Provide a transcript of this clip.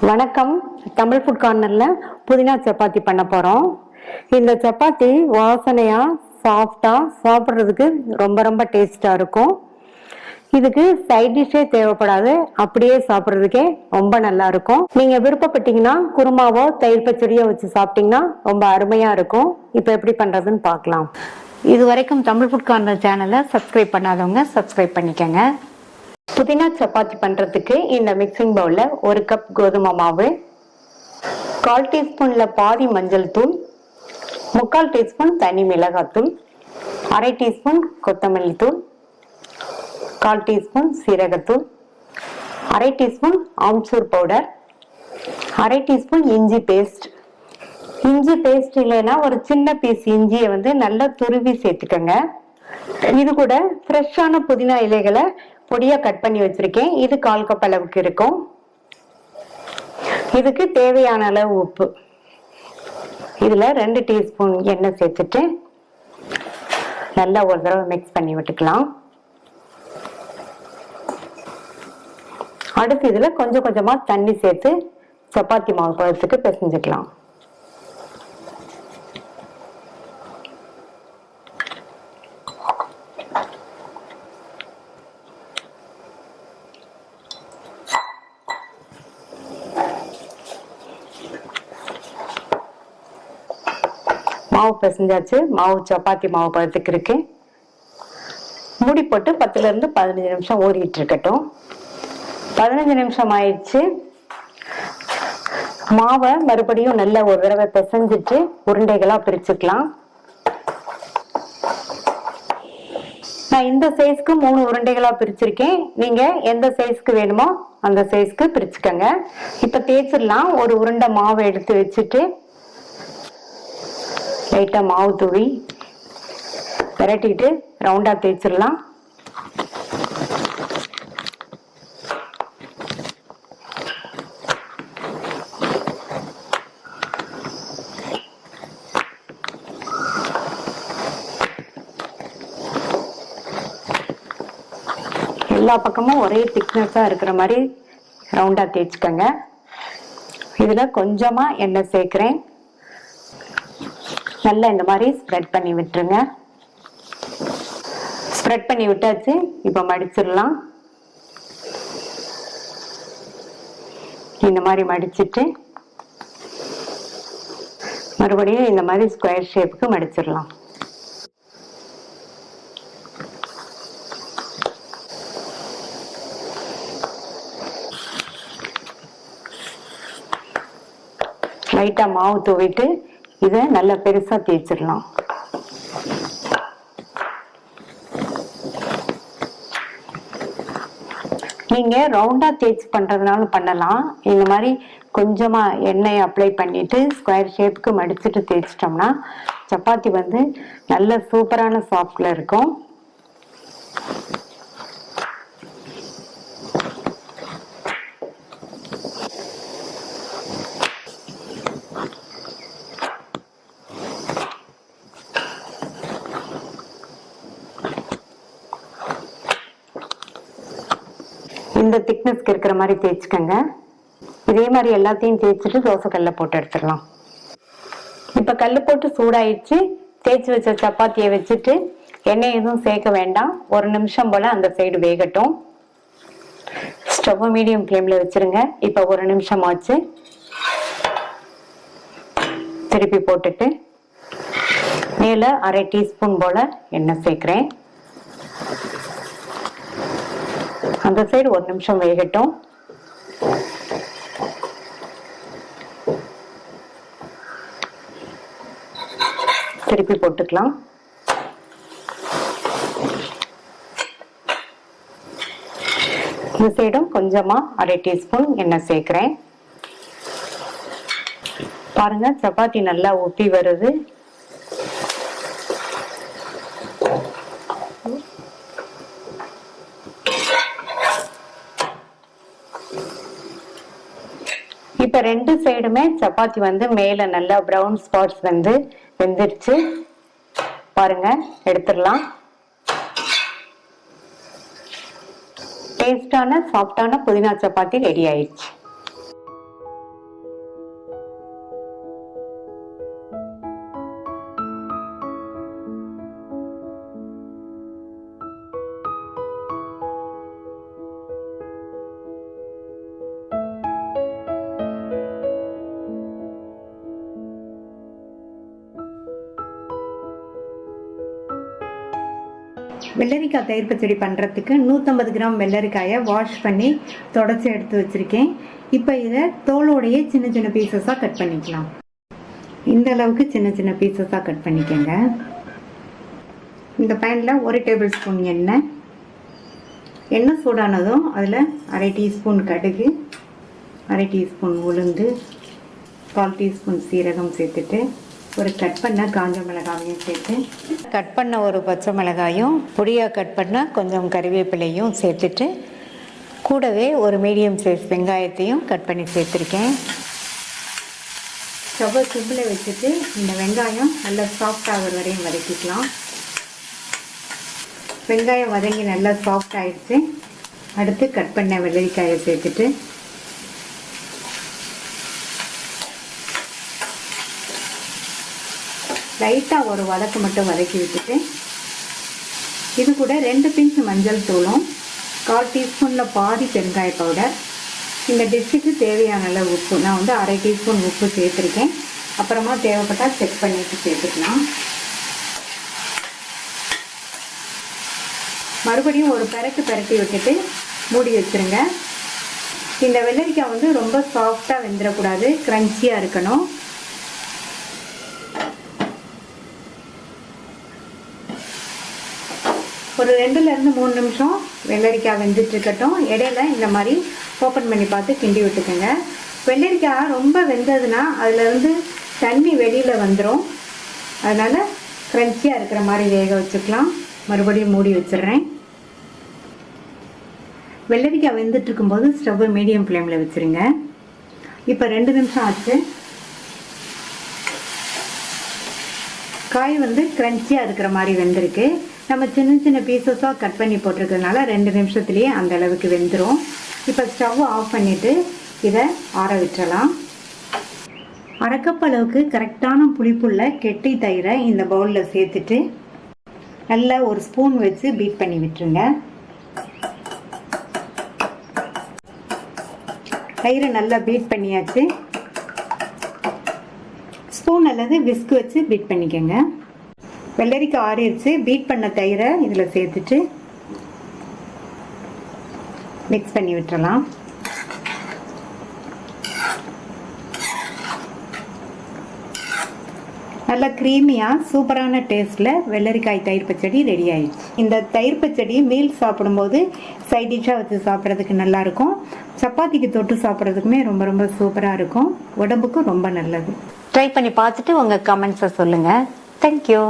வணக்கம். தமிழ் ஃபுட் கார்னரில் புதினா சப்பாத்தி பண்ண போகிறோம். இந்த சப்பாத்தி வாசனையாக சாஃப்டாக சாப்பிட்றதுக்கு ரொம்ப ரொம்ப டேஸ்டாக இருக்கும். இதுக்கு சைட் டிஷ்ஷே தேவைப்படாது, அப்படியே சாப்பிட்றதுக்கே ரொம்ப நல்லா இருக்கும். நீங்கள் விருப்பப்பட்டீங்கன்னா குருமாவோ தயிர் பச்சடியோ வச்சு சாப்பிட்டீங்கன்னா ரொம்ப அருமையாக இருக்கும். இப்போ எப்படி பண்ணுறதுன்னு பார்க்கலாம். இது வரைக்கும் தமிழ் ஃபுட் கார்னர் சேனலை சப்ஸ்கிரைப் பண்ணாதவங்க சப்ஸ்கிரைப் பண்ணிக்கோங்க. புதினா சப்பாத்தி பண்ணுறதுக்கு இந்த மிக்சிங் பவுலில் 1 கப் கோதுமை மாவு, 1/4 டீஸ்பூனில் பாதி மஞ்சள் தூள், 3/4 டீஸ்பூன் தனி மிளகாத்தூள், 1/2 டீஸ்பூன் கொத்தமல்லி தூள், 1/4 டீஸ்பூன் சீரகத்தூள், 1/2 டீஸ்பூன் ஆம்ச்சூர் பவுடர், 1/2 டீஸ்பூன் இஞ்சி பேஸ்ட். இஞ்சி பேஸ்ட் இல்லைன்னா ஒரு சின்ன பீஸ் இஞ்சியை நல்லா துருவி சேர்த்துக்கோங்க. இது கூட ஃப்ரெஷ்ஷான புதினா இலைகளை பொடியா கட் பண்ணி வச்சிருக்கேன். இது 1/4 கப் அளவுக்கு இருக்கும். இதுக்கு தேவையான அளவு உப்பு. இதுல 2 டீஸ்பூன் எண்ணெய் சேர்த்துட்டு நல்லா ஒரு தடவை மிக்ஸ் பண்ணி விட்டுக்கலாம். அடுத்து இதுல கொஞ்சம் கொஞ்சமா தண்ணி சேர்த்து சப்பாத்தி மாவு பதத்துக்கு பிசைஞ்சுக்கலாம். மாவு பிசைஞ்சாச்சு. மாவு சப்பாத்தி மாவு பதத்துக்கு இருக்கு. மூடி போட்டு 10 இருந்து 15 நிமிஷம் ஊறிட்டு இருக்கட்டும். 15 நிமிஷம் ஆயிடுச்சு. மாவை மறுபடியும் நல்ல ஒரு தடவை பிசைஞ்சிட்டு உருண்டைகளா பிரிச்சுக்கலாம். நான் இந்த சைஸ்க்கு 3 உருண்டைகளா பிரிச்சிருக்கேன். நீங்க எந்த சைஸ்க்கு வேணுமோ அந்த சைஸ்க்கு பிரிச்சுக்கோங்க. இப்ப தேய்ச்சிடலாம். ஒரு உருண்டை மாவை எடுத்து வச்சுட்டு லைட்டா மாவு தூவி விரட்டிட்டு ரவுண்டா தேய்ச்சிடலாம். எல்லா பக்கமும் ஒரே திக்னஸா இருக்கிற மாதிரி ரவுண்டா தேய்ச்சிக்கோங்க. இதுல கொஞ்சமா எண்ணெய் சேர்க்கிறேன். நல்லா இந்த மாதிரி ஸ்ப்ரெட் பண்ணி விட்டுருங்க. ஸ்ப்ரெட் பண்ணி விட்டாச்சு. இப்ப மடிச்சிடலாம். இந்த மாதிரி மடிச்சிட்டு மறுபடியும் இந்த மாதிரி ஸ்கொயர் ஷேப்புக்கு மடிச்சிடலாம். லைட்டா மாவு தூவிட்டு இதை நல்லா பெருசா தேய்ச்சிடலாம். நீங்க ரவுண்டா தேய்ச்சி பண்றதுனாலும் பண்ணலாம். இந்த மாதிரி கொஞ்சமா எண்ணெய் அப்ளை பண்ணிட்டு ஸ்கொயர் ஷேப்புக்கு மடிச்சுட்டு தேய்ச்சிட்டோம்னா சப்பாத்தி நல்ல சூப்பரான சாஃப்ட்ல இருக்கும். இந்த திக்னஸ்க்கு இருக்கிற மாதிரி தேய்ச்சிக்கங்க. இதே மாதிரி எல்லாத்தையும் தேய்ச்சிட்டு தோசை கல்ல போட்டு எடுத்துடலாம். இப்ப கல்லு போட்டு சூடாயிடுச்சு. தேய்ச்சி வச்ச சப்பாத்தியை வச்சுட்டு எண்ணெய் எதுவும் சேர்க்க வேண்டாம். 1 நிமிஷம் போல அந்த சைடு வேகட்டும். ஸ்டவ் மீடியம் ஃப்ளேம்ல வச்சிருங்க. இப்ப 1 நிமிஷம் ஆச்சு. திருப்பி போட்டுட்டு மேல 1/2 டீஸ்பூன் போல எண்ணெய் சேர்க்கிறேன். அந்த சைடு 1 நிமிஷம் வேகட்டும். திருப்பி போட்டுக்கலாம். இந்த சைடும் கொஞ்சமா 1/2 டீஸ்பூன் எண்ணெய் சேர்க்கிறேன். பாருங்க சப்பாத்தி நல்லா ஊத்தி வருது. இப்ப 2 சைடுமே சப்பாத்தி மேல நல்லா பிரவுன் ஸ்பாட்ஸ் வெந்துருச்சு. பாருங்க எடுத்துடலாம். டேஸ்டான சாஃப்டான புதினா சப்பாத்தி ரெடி ஆயிடுச்சு. வெள்ளரிக்காய் தயிர் பச்சடி பண்ணுறதுக்கு 150 கிராம் வெள்ளரிக்காயை வாஷ் பண்ணி தொடச்சி எடுத்து வச்சுருக்கேன். இப்போ இதை தோலோடையே சின்ன சின்ன பீசஸாக கட் பண்ணிக்கலாம். இந்த அளவுக்கு சின்ன சின்ன பீசஸாக கட் பண்ணிக்கோங்க. இந்த பேனில் 1 டேபிள் ஸ்பூன் எண்ணெய் சூடானதும் அதில் அரை டீஸ்பூன் கடுகு, அரை டீஸ்பூன் உளுந்து, 1/4 டீஸ்பூன் சீரகம் சேர்த்துட்டு ஒரு கட் பண்ண காஞ்ச மிளகாயும் சேர்த்து, கட் பண்ண ஒரு பச்சை மிளகாயும் பொடியாக கட் பண்ண கொஞ்சம் கறிவேப்பிலையும் சேர்த்துட்டு, கூடவே ஒரு மீடியம் சைஸ் வெங்காயத்தையும் கட் பண்ணி சேர்த்துருக்கேன். ஸ்டவ்வை சிம்மில் வச்சுட்டு இந்த வெங்காயம் நல்லா சாஃப்ட் ஆகிற வரையும் வதக்கிக்கலாம். வெங்காயம் வதங்கி நல்லா சாஃப்ட் ஆகிடுச்சு. அடுத்து கட் பண்ண வெள்ளரிக்காயை சேர்த்துட்டு லைட்டாக ஒரு வதக்கு மட்டும் வதக்கி விட்டுட்டு, இது கூட 2 பிஞ்ச் மஞ்சள் தூளும் 1/4 டீஸ்பூனில் பாதி பெருங்காய பவுடர், இந்த டிஷ்ஷுக்கு தேவையான அளவு உப்பு, நான் வந்து அரை டீஸ்பூன் உப்பு சேர்த்துருக்கேன். அப்புறமா தேவைப்பட்டால் செக் பண்ணிட்டு சேர்த்துக்கலாம். மறுபடியும் ஒரு பெரட்டி விட்டுட்டு மூடி வச்சுருங்க. இந்த வெள்ளரிக்காய் வந்து ரொம்ப சாஃப்டாக வெந்துடக்கூடாது, க்ரன்ச்சியாக இருக்கணும். ஒரு 2லேருந்து 3 நிமிஷம் வெள்ளரிக்காய் வெந்துட்டு இருக்கட்டும். இடையில இந்த மாதிரி ஓப்பன் பண்ணி பார்த்து கிண்டி விட்டுக்கோங்க. வெள்ளரிக்காய் ரொம்ப வெந்ததுன்னா அதுலேருந்து தண்ணி வெளியில் வந்துடும். அதனால் க்ரன்ச்சியாக இருக்கிற மாதிரி வேக வச்சுக்கலாம். மறுபடியும் மூடி வச்சிடுறேன். வெள்ளரிக்காய் வெந்துட்டு இருக்கும்போது ஸ்டவ்வை மீடியம் ஃப்ளேமில் வச்சுருங்க. இப்போ 2 நிமிஷம் ஆச்சு. காய் வந்து க்ரன்ச்சியாக இருக்கிற மாதிரி வெந்திருக்கு. நம்ம சின்ன சின்ன பீசஸாக கட் பண்ணி போட்டிருக்கிறதுனால 2 நிமிஷத்துலேயே அந்த அளவுக்கு வெந்துடும். இப்போ ஸ்டவ் ஆஃப் பண்ணிவிட்டு இதை ஆற விட்டுறலாம். அரை கப் அளவுக்கு கரெக்டான புளிப்புள்ள கெட்டி தயிரை இந்த பவுலில் சேர்த்துட்டு நல்லா ஒரு ஸ்பூன் வச்சு பீட் பண்ணி விட்டுருங்க. தயிரை நல்லா பீட் பண்ணியாச்சு. ஸ்பூன் அல்லது விஸ்க் வச்சு பீட் பண்ணிக்கோங்க. வெள்ளரிக்காய் ஆறிடுச்சு. பீட் பண்ண தயிரை இதில் சேர்த்துட்டு மிக்ஸ் பண்ணி விட்டுறலாம். நல்லா க்ரீமியாக சூப்பரான டேஸ்ட்டில் வெள்ளரிக்காய் தயிர் பச்சடி ரெடி ஆயிடுச்சு. இந்த தயிர் பச்சடி மீல் சாப்பிடும்போது சைட் டிஷ்ஷாக வச்சு சாப்பிட்றதுக்கு நல்லாயிருக்கும். சப்பாத்திக்கு தொட்டு சாப்பிட்றதுக்குமே ரொம்ப ரொம்ப சூப்பராக இருக்கும். உடம்புக்கும் ரொம்ப நல்லது. ட்ரை பண்ணி பார்த்துட்டு உங்கள் கமெண்ட்ஸை சொல்லுங்கள். தேங்க்யூ.